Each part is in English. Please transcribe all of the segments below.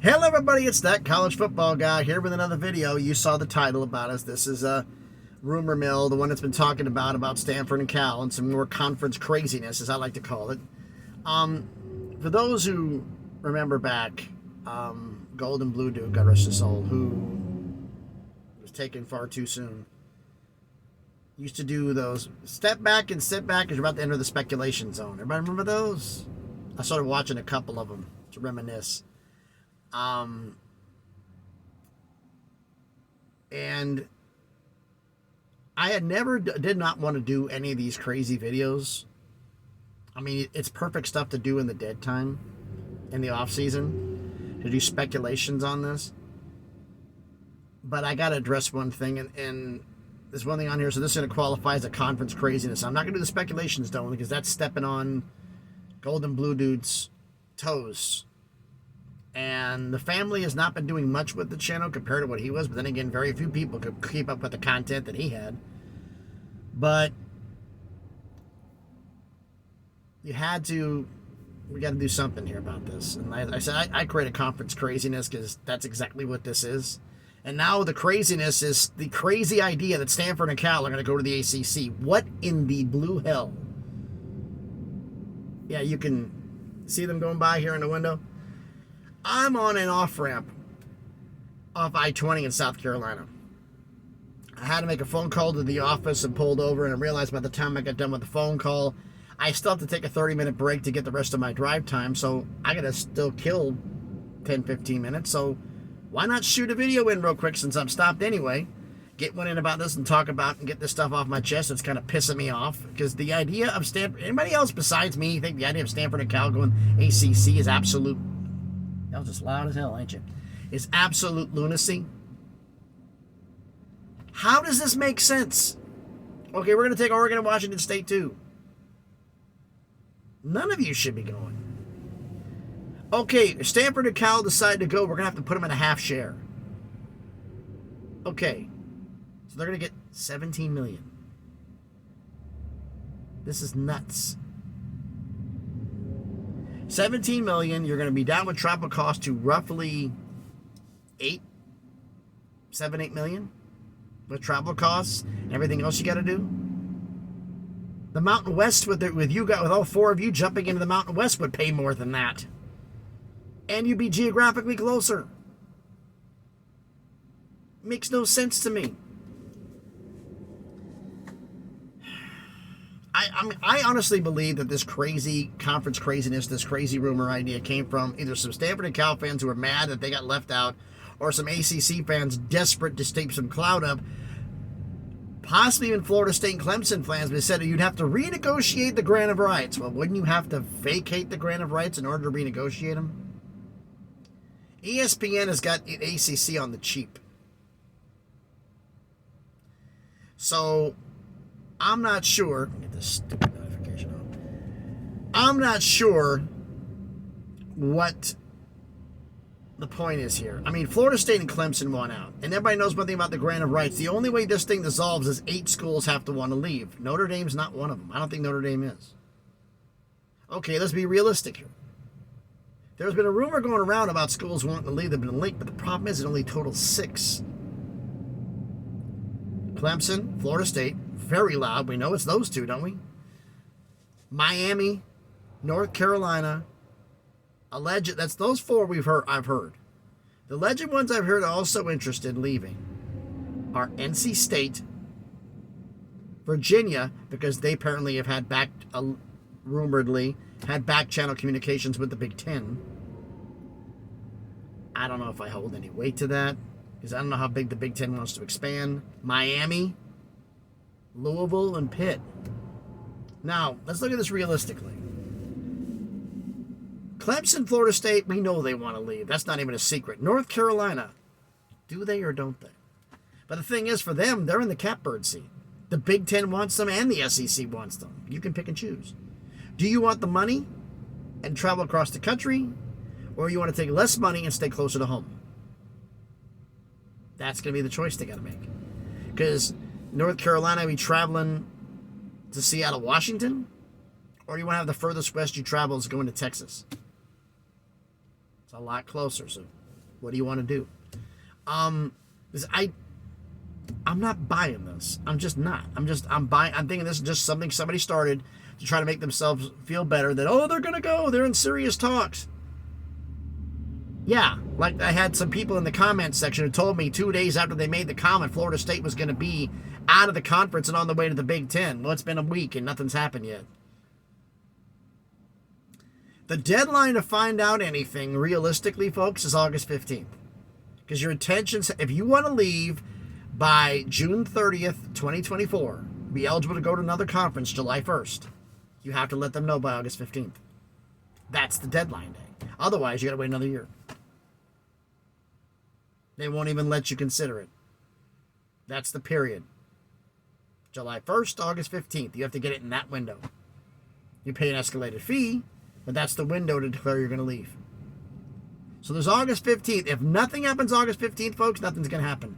Hello everybody, it's that college football guy here with another video. You saw the title about us. This is a rumor mill, the one that's been talking about Stanford and Cal and some more conference craziness, as I like to call it. For those who remember back, Golden Blue Dude, God rest his soul, who was taken far too soon, used to do those step back and sit back as you're about to enter the speculation zone. Everybody remember those? I started watching a couple of them to reminisce. And I had did not want to do any of these crazy videos. I mean, it's perfect stuff to do in the dead time, in the off season, to do speculations on this. But I got to address one thing, and there's one thing on here, so this is going to qualify as a conference craziness. I'm not going to do the speculations, though, because that's stepping on Golden Blue Dude's toes. And the family has not been doing much with the channel compared to what he was. But then again, very few people could keep up with the content that he had. But we got to do something here about this. And I said, I create a conference craziness because that's exactly what this is. And now the craziness is the crazy idea that Stanford and Cal are going to go to the ACC. What in the blue hell? Yeah, you can see them going by here in the window. I'm on an off-ramp off I-20 in South Carolina. I had to make a phone call to the office and pulled over, and I realized by the time I got done with the phone call, I still have to take a 30-minute break to get the rest of my drive time, so I got to still kill 10, 15 minutes, so why not shoot a video in real quick since I'm stopped anyway, get one in about this and talk about and get this stuff off my chest that's kind of pissing me off, because the idea of Stanford, anybody else besides me think the idea of Stanford and Cal going ACC is absolute... Y'all just loud as hell, ain't you? It's absolute lunacy. How does this make sense? Okay, we're going to take Oregon and Washington State too. None of you should be going. Okay, if Stanford and Cal decide to go, we're going to have to put them in a half share. Okay, so they're going to get $17 million. This is nuts. $17 million, you're going to be down with travel costs to roughly $8 million with travel costs and everything else you got to do. The Mountain West with all four of you jumping into the Mountain West would pay more than that. And you'd be geographically closer. Makes no sense to me. I honestly believe that this crazy conference craziness, this crazy rumor idea came from either some Stanford and Cal fans who are mad that they got left out, or some ACC fans desperate to stake some clout up, possibly even Florida State and Clemson fans, but said you'd have to renegotiate the grant of rights. Well, wouldn't you have to vacate the grant of rights in order to renegotiate them? ESPN has got ACC on the cheap. So... I'm not sure. Get this stupid notification on. I'm not sure what the point is here. I mean, Florida State and Clemson won out. And everybody knows one thing about the grant of rights. The only way this thing dissolves is 8 schools have to want to leave. Notre Dame's not one of them. I don't think Notre Dame is. Okay, let's be realistic here. There's been a rumor going around about schools wanting to leave that have been linked, but the problem is it only totals 6. Clemson, Florida State, very loud. We know it's those two, don't we? Miami, North Carolina, alleged. That's those 4 I've heard. The alleged ones I've heard are also interested in leaving are NC State, Virginia, because they apparently have had rumoredly had back channel communications with the Big Ten. I don't know if I hold any weight to that, because I don't know how big the Big Ten wants to expand. Miami, Louisville, and Pitt. Now, let's look at this realistically. Clemson, Florida State, we know they want to leave. That's not even a secret. North Carolina, do they or don't they? But the thing is, for them, they're in the catbird seat. The Big Ten wants them and the SEC wants them. You can pick and choose. Do you want the money and travel across the country, or you want to take less money and stay closer to home? That's going to be the choice they got to make. Because North Carolina, be traveling to Seattle, Washington, or do you want to have the furthest west you travel is going to Texas? It's a lot closer. So What do you want to do? 'Cause I'm not buying this. I'm just not. I'm thinking this is just something somebody started to try to make themselves feel better that, oh, they're going to go. They're in serious talks. Yeah, like I had some people in the comments section who told me 2 days after they made the comment Florida State was going to be out of the conference and on the way to the Big Ten. Well, it's been a week and nothing's happened yet. The deadline to find out anything, realistically, folks, is August 15th. Because your intentions, if you want to leave by June 30th, 2024, be eligible to go to another conference July 1st, you have to let them know by August 15th. That's the deadline day. Otherwise, you got to wait another year. They won't even let you consider it. That's the period. July 1st, August 15th. You have to get it in that window. You pay an escalated fee, but that's the window to declare you're going to leave. So there's August 15th. If nothing happens August 15th, folks, nothing's going to happen.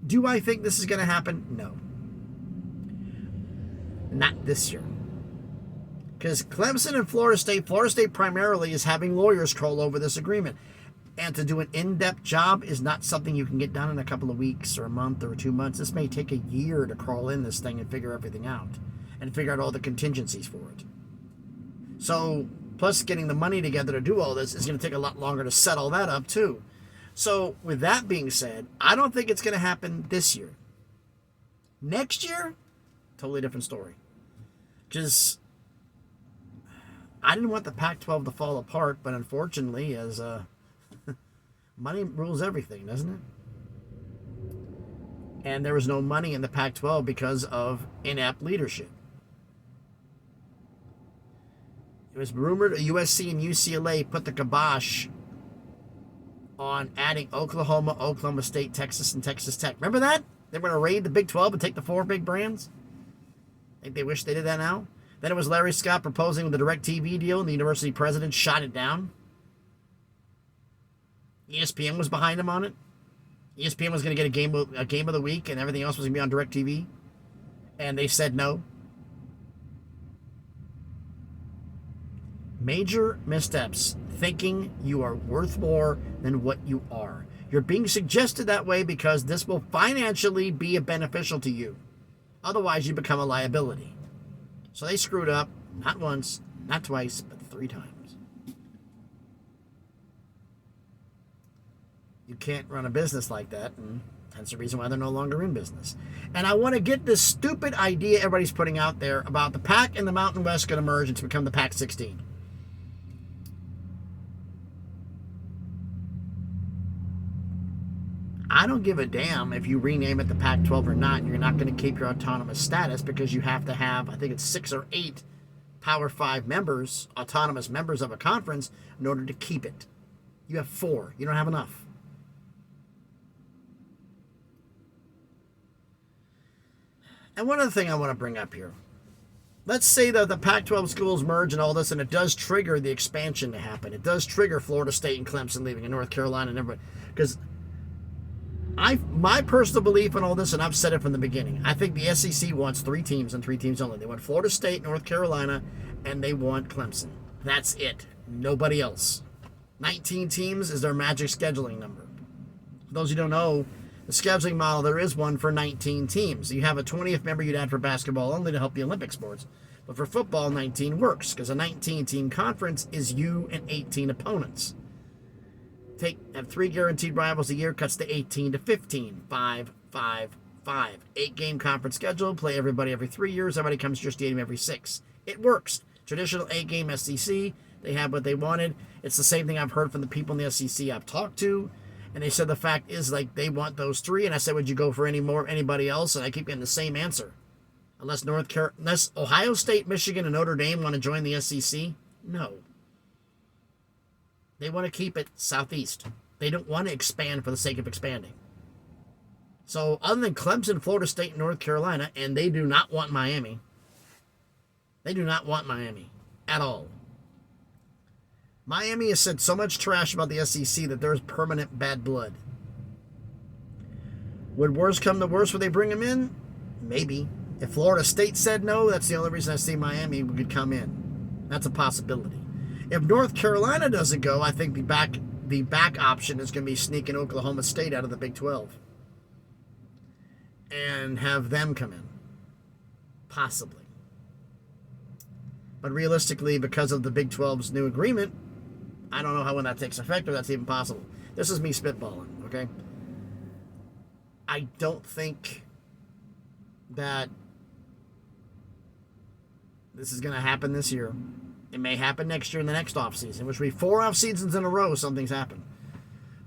Do I think this is going to happen? No. Not this year. Because Clemson and Florida State primarily is having lawyers crawl over this agreement. And to do an in-depth job is not something you can get done in a couple of weeks or a month or 2 months. This may take a year to crawl in this thing and figure everything out. And figure out all the contingencies for it. So, plus getting the money together to do all this is going to take a lot longer to set all that up too. So, with that being said, I don't think it's going to happen this year. Next year, totally different story. Because I didn't want the Pac-12 to fall apart, but unfortunately, as money rules everything, doesn't it? And there was no money in the Pac-12 because of inept leadership. It was rumored USC and UCLA put the kibosh on adding Oklahoma, Oklahoma State, Texas, and Texas Tech. Remember that? They were going to raid the Big 12 and take the 4 big brands? I think they wish they did that now. Then it was Larry Scott proposing the DirecTV deal, and the university president shot it down. ESPN was behind him on it. ESPN was going to get a game of the week, and everything else was going to be on DirecTV. And they said no. Major missteps, thinking you are worth more than what you are. You're being suggested that way because this will financially be beneficial to you. Otherwise, you become a liability. So they screwed up, not once, not twice, but 3 times. You can't run a business like that, and that's the reason why they're no longer in business. And I want to get this stupid idea everybody's putting out there about the Pac and the Mountain West going to merge and to become the Pac-16. I don't give a damn if you rename it the Pac-12 or not. You're not going to keep your autonomous status because you have to have, I think it's 6 or 8 Power 5 members, autonomous members of a conference, in order to keep it. You have 4. You don't have enough. And one other thing I want to bring up here. Let's say that the Pac-12 schools merge and all this, and it does trigger the expansion to happen. It does trigger Florida State and Clemson leaving, and North Carolina and everybody. Because my personal belief in all this, and I've said it from the beginning, I think the SEC wants 3 teams and 3 teams only. They want Florida State, North Carolina, and they want Clemson. That's it. Nobody else. 19 teams is their magic scheduling number. For those who don't know, the scheduling model, there is one for 19 teams. You have a 20th member you'd add for basketball only to help the Olympic sports. But for football, 19 works, because a 19-team conference is you and 18 opponents. Have 3 guaranteed rivals a year, cuts to 18 to 15. 5, 5, 5. 8-game conference schedule, play everybody every 3 years. Everybody comes to your stadium every 6. It works. Traditional 8-game SEC, they have what they wanted. It's the same thing I've heard from the people in the SEC I've talked to. And they said the fact is, like, they want those 3. And I said, would you go for anybody else? And I keep getting the same answer. Unless Ohio State, Michigan, and Notre Dame want to join the SEC, no. They want to keep it southeast. They don't want to expand for the sake of expanding. So other than Clemson, Florida State, and North Carolina, and they do not want Miami. They do not want Miami at all. Miami has said so much trash about the SEC that there's permanent bad blood. Would worse come to worse, would they bring them in? Maybe. If Florida State said no, that's the only reason I see Miami could come in. That's a possibility. If North Carolina doesn't go, I think the back option is going to be sneaking Oklahoma State out of the Big 12 and have them come in. Possibly. But realistically, because of the Big 12's new agreement, I don't know how when that takes effect or that's even possible. This is me spitballing, okay? I don't think that this is going to happen this year. It may happen next year in the next offseason, which will be 4 off seasons in a row something's happened.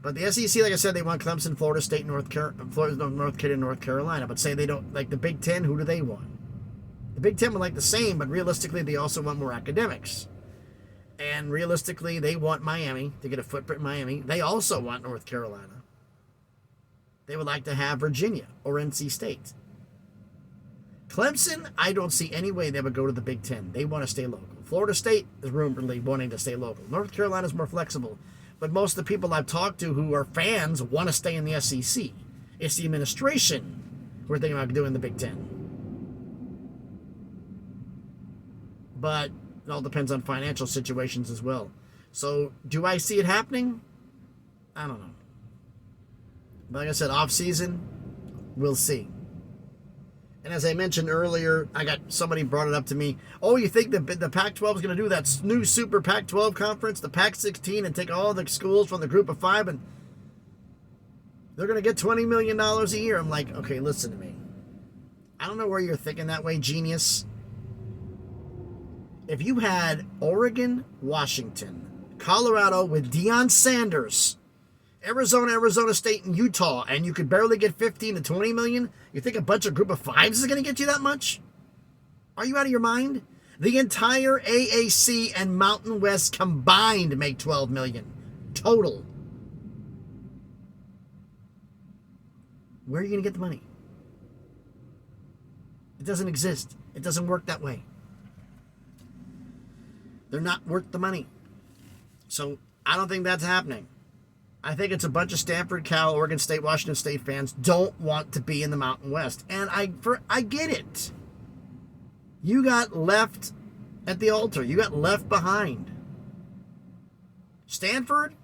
But the SEC, like I said, they want Clemson, Florida State, North Carolina. But say they don't like the Big Ten, who do they want? The Big Ten would like the same, but realistically, they also want more academics. And realistically, they want Miami to get a footprint in Miami. They also want North Carolina. They would like to have Virginia or NC State. Clemson, I don't see any way they would go to the Big Ten. They want to stay local. Florida State is rumoredly wanting to stay local. North Carolina is more flexible. But most of the people I've talked to who are fans want to stay in the SEC. It's the administration who are thinking about doing the Big Ten. But it all depends on financial situations as well. So, do I see it happening? I don't know. But like I said, off-season, we'll see. And as I mentioned earlier, somebody brought it up to me. Oh, you think the Pac-12 is going to do that new Super Pac-12 conference, the Pac-16, and take all the schools from the Group of 5 and they're going to get $20 million a year? I'm like, okay, listen to me. I don't know where you're thinking that way, genius. If you had Oregon, Washington, Colorado with Deion Sanders, Arizona State, and Utah, and you could barely get 15 to 20 million, you think a bunch of Group of 5s is going to get you that much? Are you out of your mind? The entire AAC and Mountain West combined make 12 million total. Where are you going to get the money? It doesn't exist. It doesn't work that way. They're not worth the money. So I don't think that's happening. I think it's a bunch of Stanford, Cal, Oregon State, Washington State fans don't want to be in the Mountain West. And I get it. You got left at the altar. You got left behind. Stanford,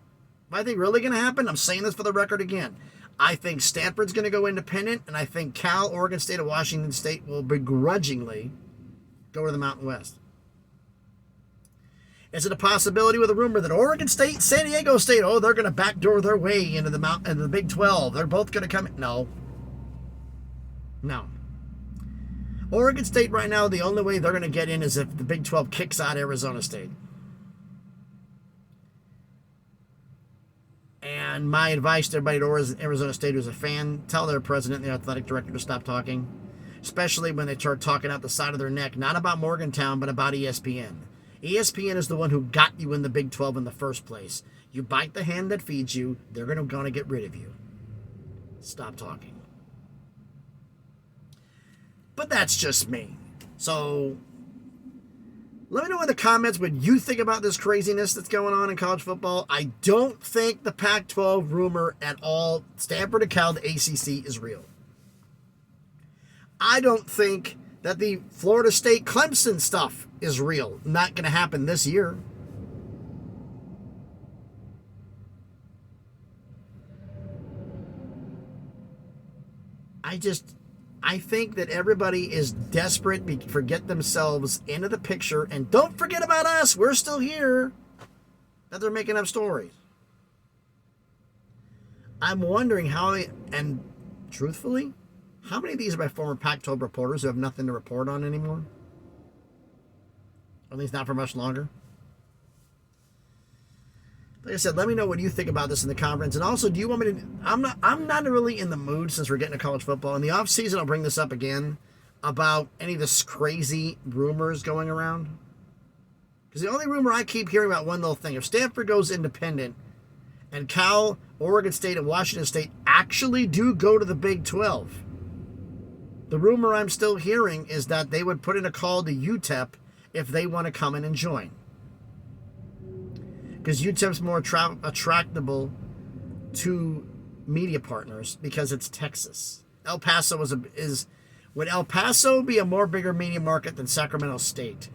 I think really going to happen. I'm saying this for the record again. I think Stanford's going to go independent, and I think Cal, Oregon State, and Washington State will begrudgingly go to the Mountain West. Is it a possibility with a rumor that Oregon State, San Diego State, they're going to backdoor their way into the Big 12? They're both going to come in? No. Oregon State right now, the only way they're going to get in is if the Big 12 kicks out Arizona State. And my advice to everybody at Arizona State who's a fan, tell their president and the athletic director to stop talking, especially when they start talking out the side of their neck, not about Morgantown, but about ESPN. ESPN is the one who got you in the Big 12 in the first place. You bite the hand that feeds you, they're going to get rid of you. Stop talking. But that's just me. So, let me know in the comments what you think about this craziness that's going on in college football. I don't think the Pac-12 rumor at all, Stanford and Cal, the ACC, is real. I don't think that the Florida State Clemson stuff is real. Not going to happen this year. I think that everybody is desperate to forget themselves into the picture, and don't forget about us. We're still here. That they're making up stories. I'm wondering and truthfully, how many of these are by former Pac-12 reporters who have nothing to report on anymore? At least not for much longer. Like I said, let me know what you think about this in the conference. And also, do you want me to... I'm not really in the mood since we're getting to college football. In the offseason, I'll bring this up again about any of this crazy rumors going around. Because the only rumor I keep hearing about one little thing. If Stanford goes independent and Cal, Oregon State, and Washington State actually do go to the Big 12, the rumor I'm still hearing is that they would put in a call to UTEP if they want to come in and join. Because UTEP's more attractable to media partners because it's Texas. El Paso would El Paso be a more bigger media market than Sacramento State?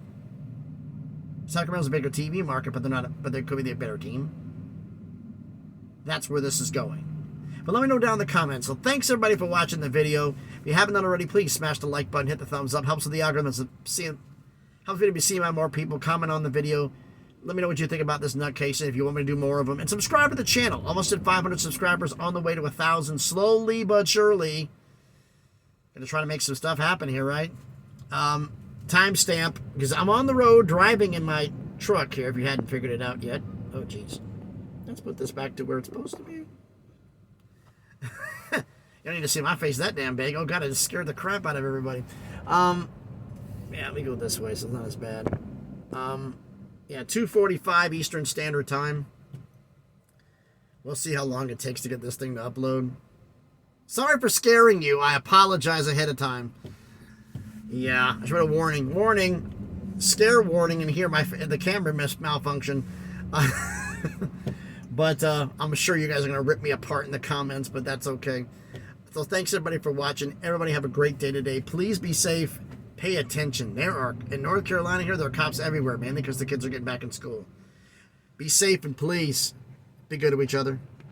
Sacramento's a bigger TV market, but they could be a better team. that's where this is going. But let me know down in the comments. So thanks everybody for watching the video. If you haven't done already, please smash the like button, hit the thumbs up. Helps with the algorithms. Helps me to be seen by more people. Comment on the video. Let me know what you think about this nutcase and if you want me to do more of them. And subscribe to the channel. Almost at 500 subscribers, on the way to 1,000. Slowly but surely. Gonna try to make some stuff happen here, right? Timestamp, because I'm on the road driving in my truck here, if you hadn't figured it out yet. Oh, jeez. Let's put this back to where it's supposed to be. You don't need to see my face that damn big. Oh, God, I just scared the crap out of everybody. Yeah, let me go this way so it's not as bad. Yeah, 2:45 Eastern Standard Time. We'll see how long it takes to get this thing to upload. Sorry for scaring you. I apologize ahead of time. Yeah, I should have a warning. Warning. Scare warning in here. The camera malfunction. But I'm sure you guys are going to rip me apart in the comments, but that's okay. So thanks everybody for watching. Everybody have a great day today. Please be safe. Pay attention. In North Carolina here, there are cops everywhere, mainly because the kids are getting back in school. Be safe and please be good to each other.